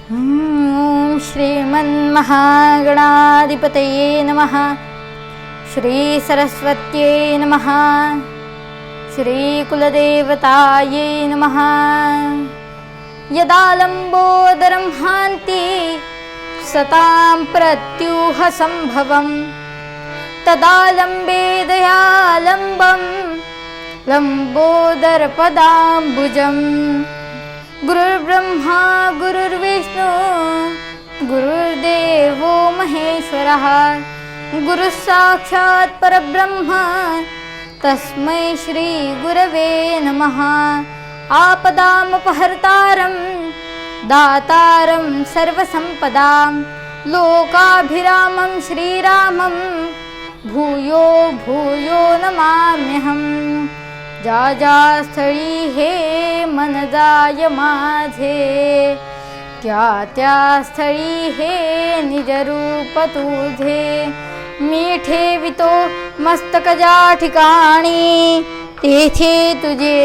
ॐ श्रीमन्महागणाधिपतये नमः। श्रीसरस्वत्यै नमः। श्रीकुलदेवतायै नमः। यदा लम्बोदरं हान्ति सतां प्रत्यूहसम्भवं तदा लम्बे दयालम्बं लम्बोदरपदाम्बुजम्। गुरुर्ब्रह्मा गुरुर्विष्णु गुरुर्देवो महेश्वरः। गुरुः साक्षात् परब्रह्म तस्मै श्री गुरवे नमः। आपदामपहर्तारं दातारं सर्वसम्पदां लोकाभिरामं श्रीरामं भूयो भूयो नमाम्यहम्। जा जा स्थळी हे मन जाय माझे, त्या त्या स्थळी हे निज रूप तुझे। मी ठेवितो मस्तक ज्या ठिकाणी, तेथे तुझे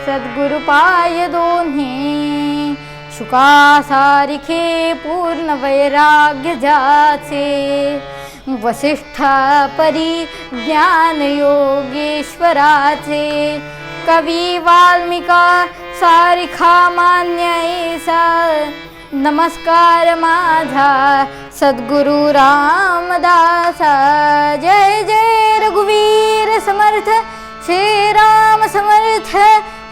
सद्गुरु पाय दोन्ही। शुकासारिखे पूर्ण वैराग्य ज्याचे, वसिष्ठा परी ज्ञान योगेश्वराचे। कवी वाल्मिका सारिखा मान्य ऐसा, नमस्कार माझा सद्गुरु रामदासा। जय जय रघुवीर समर्थ श्रीराम समर्थ।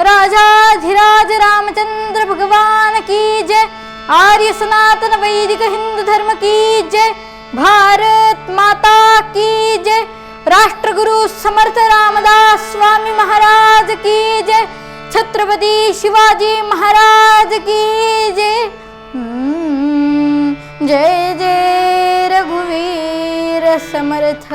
राजाधिराज रामचंद्र भगवान की जय। आर्य सनातन वैदिक हिंदू धर्म की जय। भारत माता की जय। राष्ट्रगुरु समर्थ रामदास स्वामी महाराज की जय। छत्रपती शिवाजी महाराज की जय। जय जय रघुवीर समर्थ।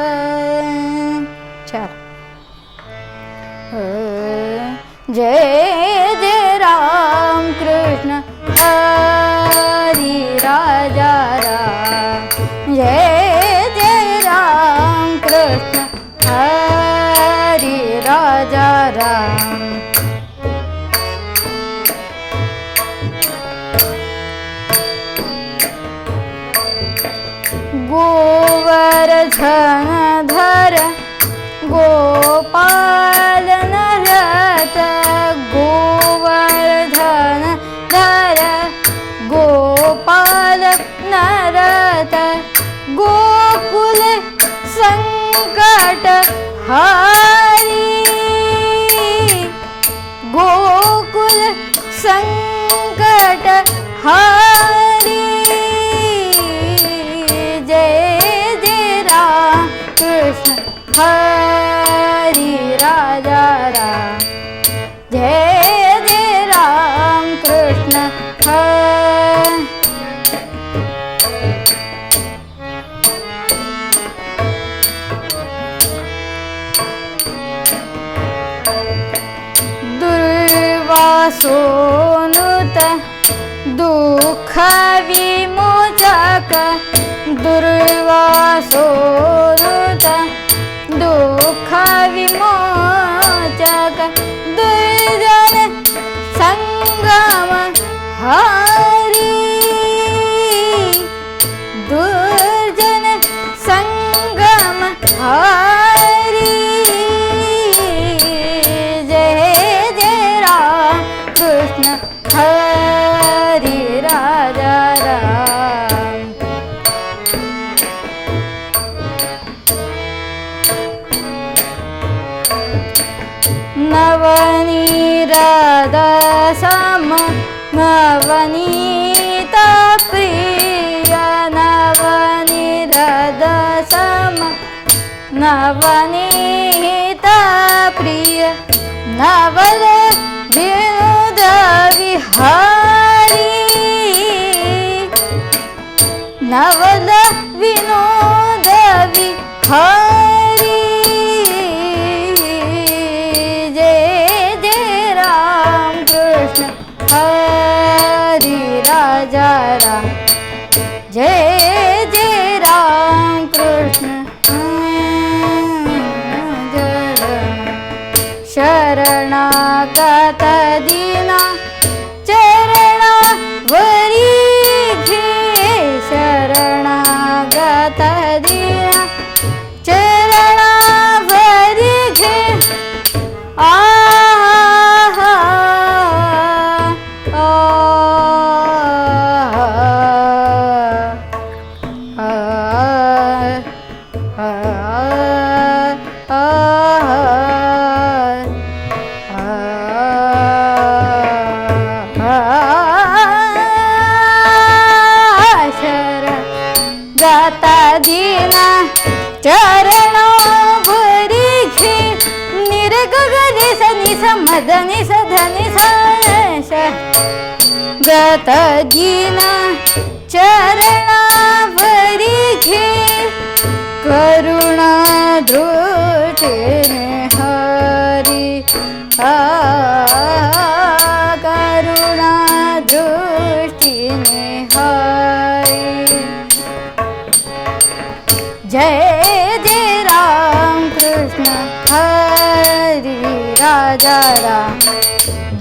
जय जय राम कृष्ण हरी राजा राम। जय जय राम कृष्ण हरी राजा राम। गोवर्धनधर गोपाल नरत, गोवर्धनधर गोपाल नरत। गोकुल संकट हारी, गोकुल संकट हारी। जय जय राम कृष्ण हरी राजा राम। जय जय राम कृष्ण हरी। दुर्वासोनुत दुःख विमोचक, दुर्वासोनुत दुःख विमोचक। दुर्जन संगम हारी, दुर्जन संगम हारी। जय जय राम कृष्ण हरी राजा राम। नवनीत सम नवनीत प्रिय, नवनीत सम नवनीत प्रिय। नवल विनोद विहारी, नवल विनोद विहारी। जय जय राम कृष्ण हरी राजा राम। जय जय राम कृष्ण शरणागत दीना चरणा वरी गाता दीना चरणो भरी घे निर्गगरी सनी समधनी सधनी स गाता दीना चरणा भरी घे करुणा दृष्टीने हरी करुणा दृष्टीने हरी जय जय राम कृष्ण हरी राजा राम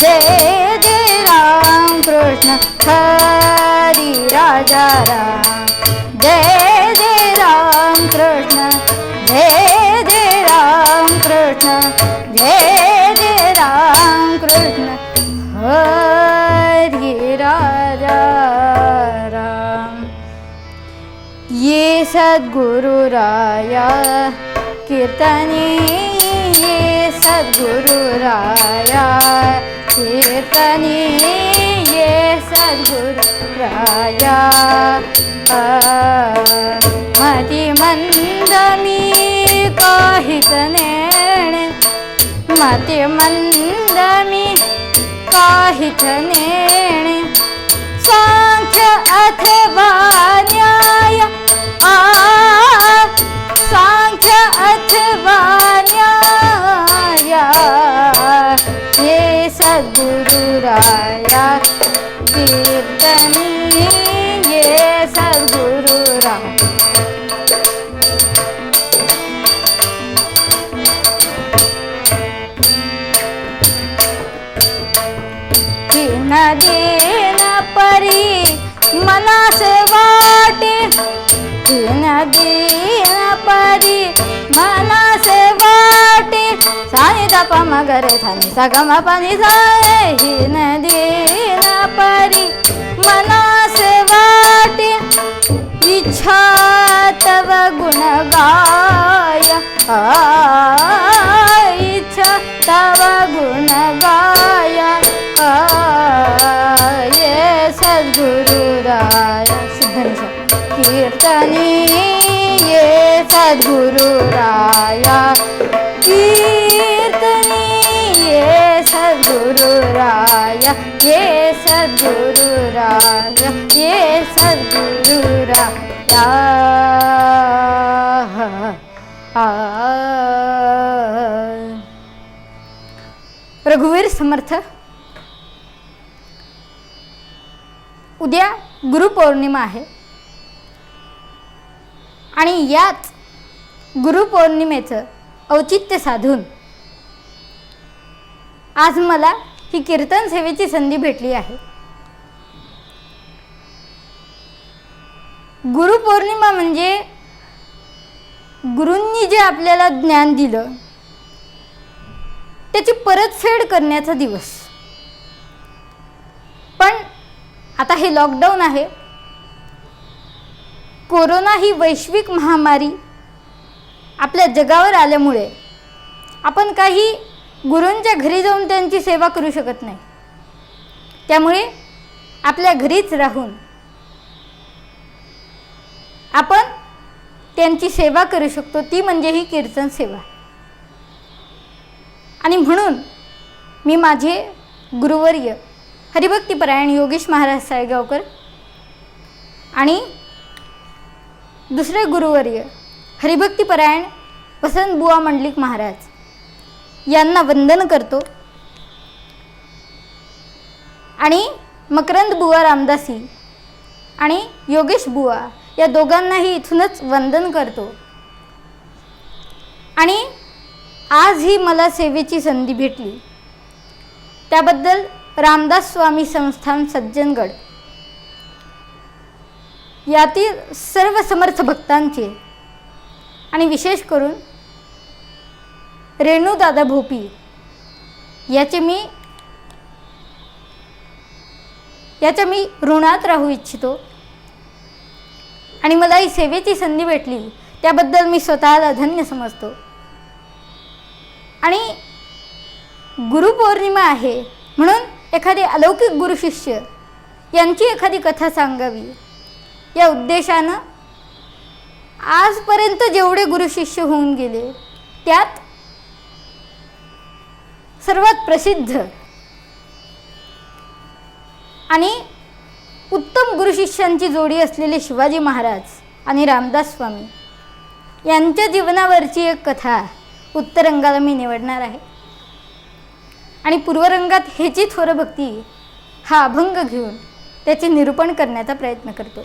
जय जय राम कृष्ण हरी राजा राम जय जय राम कृष्ण जय जय राम कृष्ण जय जय राम कृष्ण हरी राजा राम। ये सद्गुरु राया कीर्तनी ये सद्गुरु राया कीर्तनी ये सद्गुरु राया मति मंद मी काहीच नेणे मति मंद मी काहीच नेणे सांख्य अथवा न्याय सांख्य अथवा न्याय ये सद्गुरु राया कीर्तनी ये सद्गुरु राया तीन दिन परी मनास वाटे तीन दिन परी मनास वाटे सानी दप मगरे थानी सगम पानी साय हिन दिन परी मनास वाटे इच्छा तव गुण गाय इच्छा तव गुण गाय ये सद्गुरु राया कीर्तनी ये सद्गुरु राया कीर्तनी ये सद्गुरु राया ये सद्गुरु राया ये सद्गुरु राया रघुवीर समर्थ। उद्या गुरुपौर्णिमा आहे आणि याच गुरुपौर्णिमेचं औचित्य साधून आज मला ही कीर्तन सेवेची संधी भेटली आहे। गुरुपौर्णिमा म्हणजे गुरूंनी जे आपल्याला ज्ञान दिलं त्याची परतफेड करण्याचा दिवस। पण आता हे लॉकडाऊन आहे, कोरोना ही वैश्विक महामारी आपल्या जगावर आल्यामुळे आपण काही गुरूंच्या घरी जाऊन त्यांची सेवा करू शकत नाही। त्यामुळे आपल्या घरीच राहून आपण त्यांची सेवा करू शकतो, ती म्हणजे ही कीर्तन सेवा। आणि म्हणून मी माझे गुरुवर्य हरिभक्तीपरायण योगेश महाराज साळेगावकर आणि दुसरे गुरुवर्य हरिभक्तीपरायण वसंत बुवा मंडलिक महाराज यांना वंदन करतो आणि मकरंद बुवा रामदासी आणि योगेश बुवा या दोघांनाही इथूनच वंदन करतो। आणि आज ही मला सेवेची संधी भेटली त्याबद्दल रामदास स्वामी संस्थान सज्जनगड यातील सर्व समर्थ भक्तांचे आणि विशेष करून रेणू दादा भोपी याचे मी याच्या मी ऋणात राहू इच्छितो आणि मला ही सेवेची संधी भेटली त्याबद्दल मी स्वतःला धन्य समजतो. आणि गुरुपौर्णिमा आहे म्हणून एखादे अलौकिक गुरुशिष्य यांची एखादी कथा सांगावी या उद्देशानं आजपर्यंत जेवढे गुरुशिष्य होऊन गेले त्यात सर्वात प्रसिद्ध आणि उत्तम गुरुशिष्यांची जोडी असलेले शिवाजी महाराज आणि रामदास स्वामी यांच्या जीवनावरची एक कथा उत्तरंगाला मी निवडणार आहे. आणि पूर्वरंगात हेची थोर भक्ती हा अभंग घेऊन त्याचे निरूपण करण्याचा प्रयत्न करतो.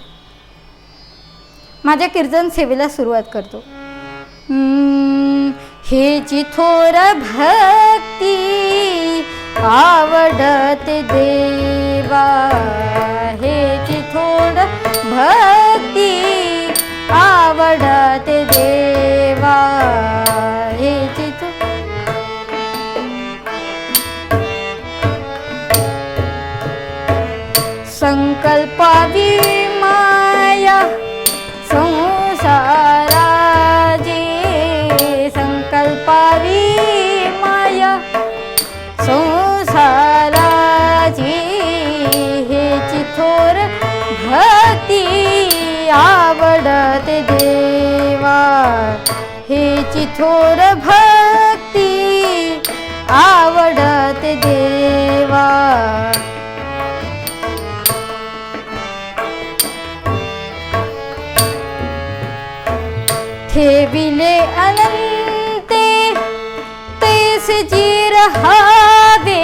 माझ्या कीर्तन सेवेला सुरुवात करतो. हेची थोर भक्ती आवडते देवा, हेची थोर भक्ती आवडते देवा, हेची संकल्पावी माया संसाराची, संकल्पावी माया संसाराची, हेची थोर भक्ती आवडते देवा, हेची थोर भक्ती आवडते देवा. ठेविले अनंते तेस जी रहावे,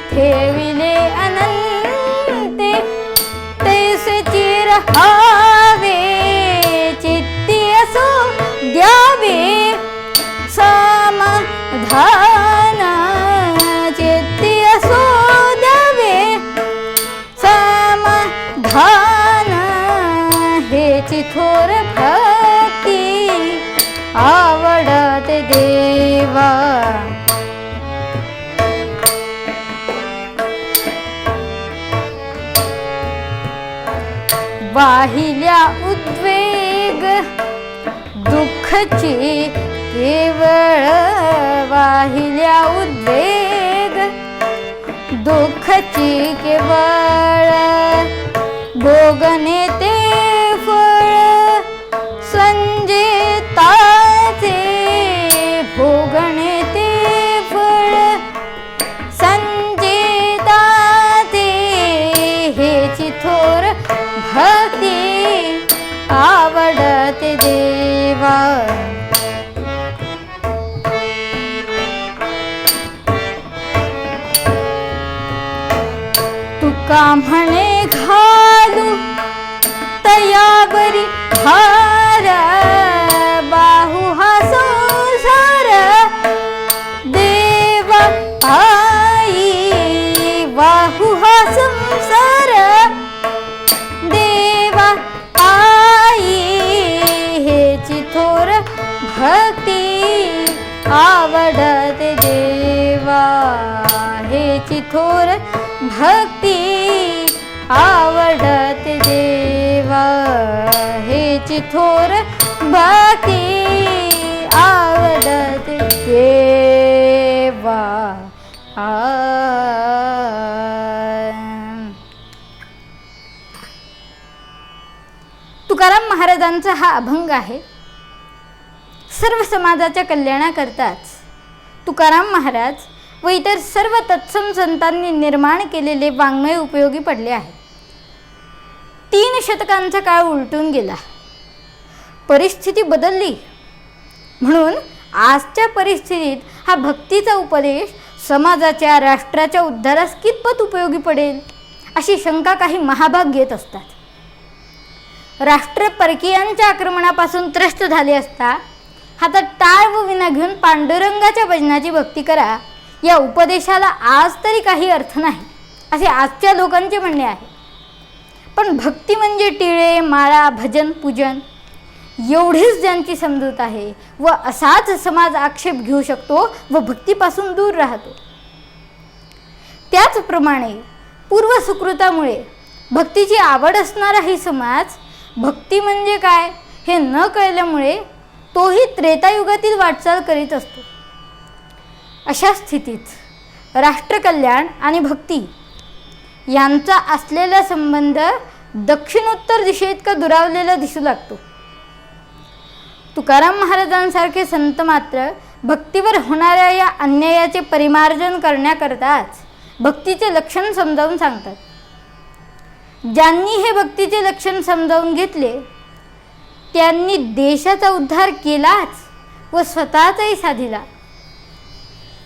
ठेविले अनंते तेस जी रहावे, चित्ती असो द्यावे समाधान, चित्ती असो द्यावे समाधान, हेची थोर भक्ती आवडते देवा. वाहिल्या उद्वेग दुःखची केवळ, वाहिल्या उद्वेग दुःखची केवळ, भोगणे ते फळ संजेताचे, भोगणे ते फळ संजेताचे, हेची थोर भक्ती आवडते देवा. तुका म्हणे घालू तयावरी भार, बाहू हा संसार देवा आई, बाहू हा संसार देवा आई, हेची थोर भक्ती आवडते देवा, हेची थोर भक्ती आवडते देवा, हेची थोर भक्ती आवडते देवा. तुकाराम महाराजांचा हा अभंग आहे. सर्व समाजाच्या कल्याणाकरताच तुकाराम महाराज व इतर सर्व तत्सम संतांनी निर्माण केलेले वाङ्मय उपयोगी पडले आहे. 3 शतकांचा काळ उलटून गेला, परिस्थिती बदलली, म्हणून आजच्या परिस्थितीत हा भक्तीचा उपदेश समाजाच्या राष्ट्राच्या उद्धारास कितपत उपयोगी पडेल अशी शंका काही महाभाग घेत असतात. राष्ट्र परकीयांच्या आक्रमणापासून त्रस्त झाले असता हातात टाळ व विना घेऊन पांडुरंगाच्या भजनाची भक्ती करा या उपदेशाला आज तरी काही अर्थ नाही असे आजच्या लोकांचे म्हणणे आहे. पण भक्ती म्हणजे टिळे माळा भजन पूजन एवढीच ज्यांची समजूत आहे व असाच समाज आक्षेप घेऊ शकतो व भक्तीपासून दूर राहतो. त्याचप्रमाणे पूर्वसुकृतामुळे भक्तीची आवड असणाराही समाज भक्ती म्हणजे काय हे न कळल्यामुळे तोही त्रेतायुगातील वाटचाल करीत असतो. अशा स्थितीत राष्ट्रकल्याण आणि भक्ती यांचा असलेला संबंध दक्षिणोत्तर दिशेइतका दुरावलेला दिसू लागतो. तुकाराम महाराजांसारखे संत मात्र भक्तीवर होणाऱ्या या अन्यायाचे परिमार्जन करण्याकरताच भक्तीचे लक्षण समजावून सांगतात. ज्यांनी हे भक्तीचे लक्षण समजावून घेतले त्यांनी देशाचा उद्धार केलाच व स्वतःचाही साधिला.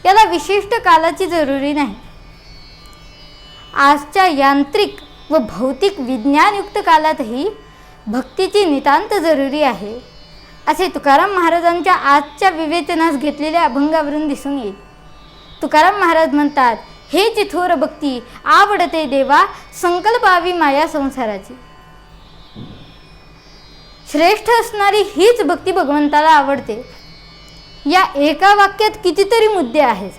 याला विशिष्ट कालाची जरुरी नाही. आजच्या यांत्रिक व भौतिक विज्ञानयुक्त कालातही भक्तीची नितांत जरुरी आहे असे तुकाराम महाराजांच्या आजच्या विवेचनास घेतलेल्या अभंगावरून दिसून येईल. तुकाराम महाराज म्हणतात, हे चिथोर भक्ती आवडते देवा संकल्पावी माया संसाराची. श्रेष्ठ असणारी हीच भक्ती भगवंताला आवडते. या एका वाक्यात कितीतरी मुद्दे आहेत.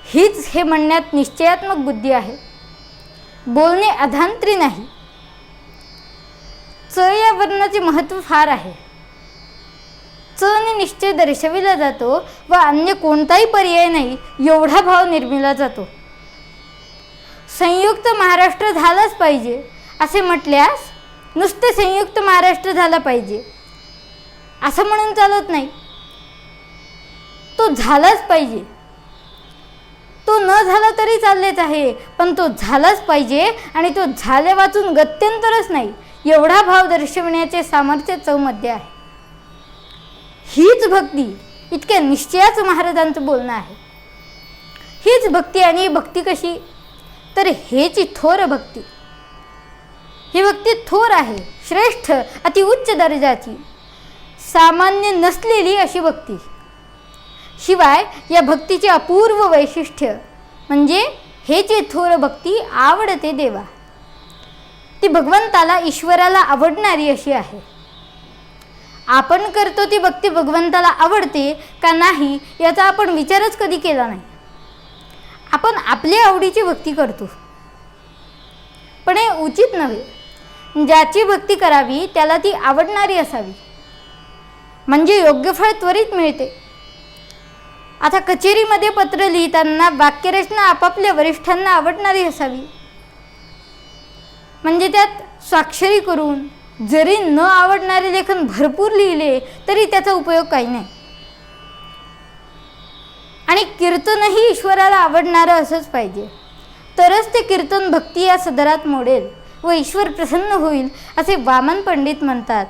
हीच हे म्हणण्यात निश्चयात्मक बुद्धी आहे. बोलणे अधांतरी नाही. च या वर्णाचे महत्त्व फार आहे. च ने निश्चय दर्शविला जातो व अन्य कोणताही पर्याय नाही एवढा भाव निर्मिला जातो. संयुक्त महाराष्ट्र झालाच पाहिजे असे म्हटल्यास नुसते संयुक्त महाराष्ट्र झाला पाहिजे असं म्हणून चालत नाही. तो झालाच पाहिजे. तो न झाला तरी चाललेच आहे, पण तो झालाच पाहिजे आणि तो झाल्या वाचून गत्यंतरच नाही एवढा भाव दर्शविण्याचे सामर्थ्य चौमध्ये आहे. हीच भक्ती इतक्या निश्चयाचं महाराजांचं बोलणं आहे. हीच भक्ती आणि भक्ती कशी तर हेची थोर भक्ती. ही भक्ती थोर आहे, श्रेष्ठ, अतिउच्च दर्जाची, सामान्य नसलेली अशी भक्ती. शिवाय या भक्तीचे अपूर्व वैशिष्ट्य म्हणजे हेची थोर भक्ती आवडते देवा. ती भगवंताला ईश्वराला आवडणारी अशी आहे. आपण करतो ती भक्ती भगवंताला आवडते का नाही याचा आपण विचारच कधी केला नाही. आपण आपल्या आवडीची भक्ती करतो, पण हे उचित नव्हे. ज्याची भक्ती करावी त्याला ती आवडणारी असावी, म्हणजे योग्य फळ त्वरित मिळते. आता कचेरीमध्ये पत्र लिहिताना वाक्यरचना आपापल्या वरिष्ठांना आवडणारी असावी, म्हणजे त्यात स्वाक्षरी करून जरी न आवडणारे लेखन भरपूर लिहिले तरी त्याचा उपयोग काही नाही. आणि कीर्तनही ईश्वराला आवडणारं असंच पाहिजे, तरच ते कीर्तन भक्ती या सदरात मोडेल व ईश्वर प्रसन्न होईल असे वामन पंडित म्हणतात.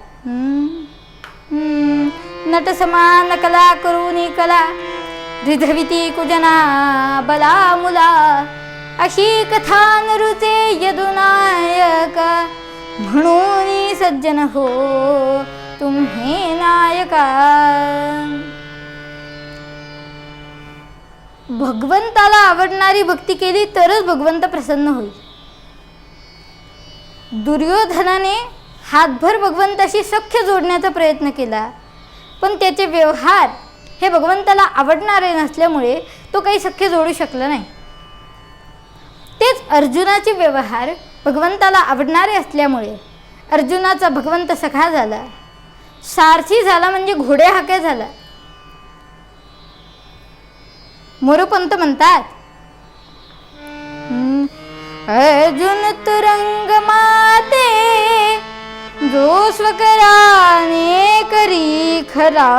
नट समान कला करून कला रिधविती कुजना बला मुला अशी कथा नरुचे यदुनायक म्हणून सज्जन हो तुम्ही नायका. भगवंताला आवडणारी भक्ती केली तरच भगवंत प्रसन्न होईल. दुर्योधनाने हातभर भगवंताशी सख्य जोडण्याचा प्रयत्न केला, पण त्याचे व्यवहार हे भगवंताला आवडणारे नसल्यामुळे तो काही सख्य जोडू शकला नाही. तेच अर्जुनाचे व्यवहार भगवंताला आवडणारे असल्यामुळे अर्जुनाचा भगवंत सखा झाला, सारथी झाला, म्हणजे घोडे हाके झाला. मोरोपंत म्हणतात, अर्जुन तुरंग माते जो स्वकराने करी खरा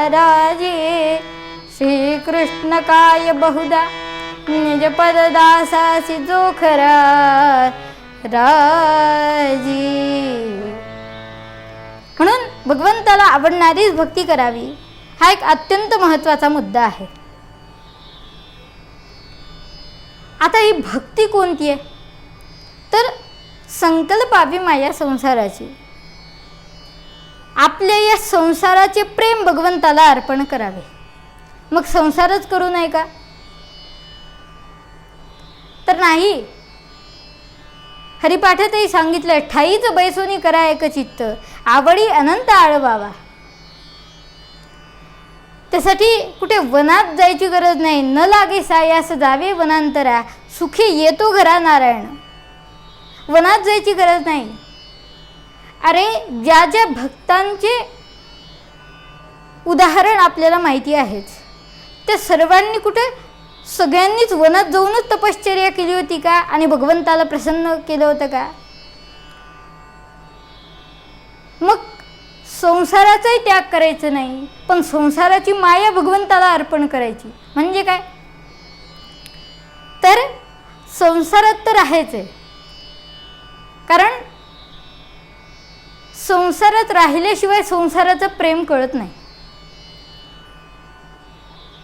राजे श्री कृष्ण काय बहुदा निज पद दासासी जो खरा राजी. म्हणून भगवंताला आवडणारीच भक्ती करावी हा एक अत्यंत महत्त्वाचा मुद्दा आहे. आता ही भक्ती कोणती आहे तर संकल्पावी माया संसाराची. आपल्या या संसाराचे प्रेम भगवंताला अर्पण करावे. मग संसारच करू नये का तर नाही. हरिपाठातही सांगितलं, ठाईच बैसोनी करा एक चित्त आवडी अनंत आळवावा. त्यासाठी कुठे वनात जायची गरज नाही. न लागे सायास जावे वनांतरा सुखी येतो घरा नारायण. वनात जायची गरज नाही. अरे ज्या ज्या भक्तांचे उदाहरण आपल्याला माहिती आहेच, त्या सर्वांनी कुठे सगळ्यांनीच वनात जाऊनच तपश्चर्या केली होती का आणि भगवंताला प्रसन्न केलं होतं का? मग संसाराचाही त्याग करायचं नाही, पण संसाराची माया भगवंताला अर्पण करायची. म्हणजे काय? तर संसारात तर आहेच आहे, कारण संसारात राहिल्याशिवाय संसाराचं प्रेम कळत नाही.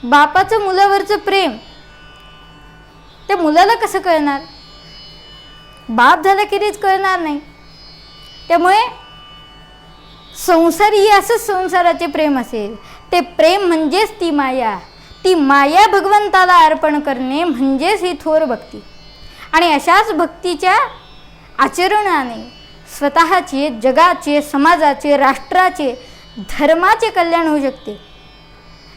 बापाचं मुलावरचं प्रेम त्या मुलाला कसं कळणार? बाप झाला की तेच कळणार नाही. त्यामुळे संसार ही असंच संसाराचे प्रेम असेल. ते प्रेम म्हणजेच ती माया. ती माया भगवंताला अर्पण करणे म्हणजेच ही थोर भक्ती. आणि अशाच भक्तीच्या आचरणाने स्वतःचे, जगाचे, समाजाचे, राष्ट्राचे, धर्माचे कल्याण होऊ शकते.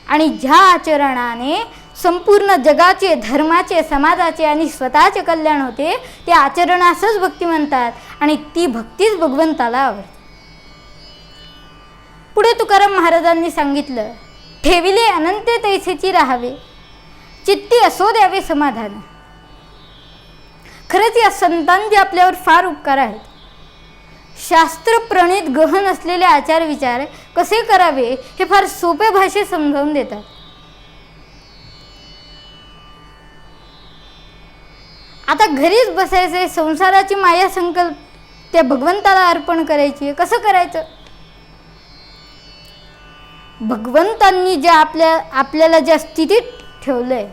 आणि ज्या आचरणाने संपूर्ण जगाचे, धर्माचे, समाजाचे आणि स्वतःचे कल्याण होते, ते आचरणासच भक्ती म्हणतात. आणि ती भक्तीच भगवंताला आवडते. पुढे तुकाराम महाराजांनी सांगितलं, ठेविले अनंत तैसेची राहावे, चित्ती असो द्यावे समाधान. खरंच या संतांचे आपल्यावर फार उपकार आहेत. शास्त्रप्रणीत गहन असलेले आचार विचार कसे करावे हे फार सोप्या भाषेत समजावून देतात. आता घरीच बसायचे, संसाराची माया संकल्प त्या भगवंताला अर्पण करायची. कसं करायचं? भगवंतांनी ज्या आपल्याला ज्या स्थितीत ठेवलंय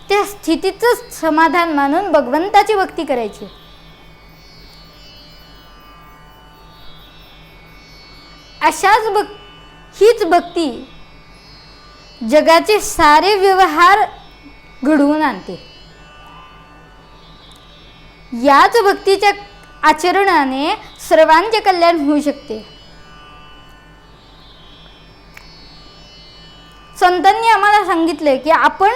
त्या स्थितीचंच समाधान मानून भगवंताची भक्ती करायची. हीच भक्ती जगाचे सारे व्यवहार घडवून आणते. याच भक्तीच्या आचरणाने सर्वांचे कल्याण होऊ शकते. संतांनी आम्हाला सांगितले की आपण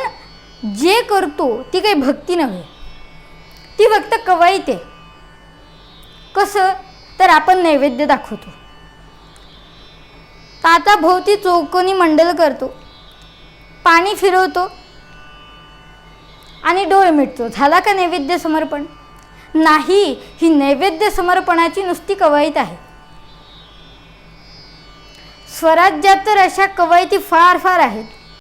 जे करतो ती काही भक्ती नव्हे, ती फक्त कवायत आहे. कसं? तर आपण नैवेद्य दाखवतो, ताटाभोवती चौकोनी मंडल करतो, पाणी फिरवतो आणि डोळे मिटतो. झाला का नैवेद्य समर्पण? नाही, ही नैवेद्य समर्पणाची नुसती कवायत आहे. स्वराज्यात तर अशा कवायती फार फार आहेत.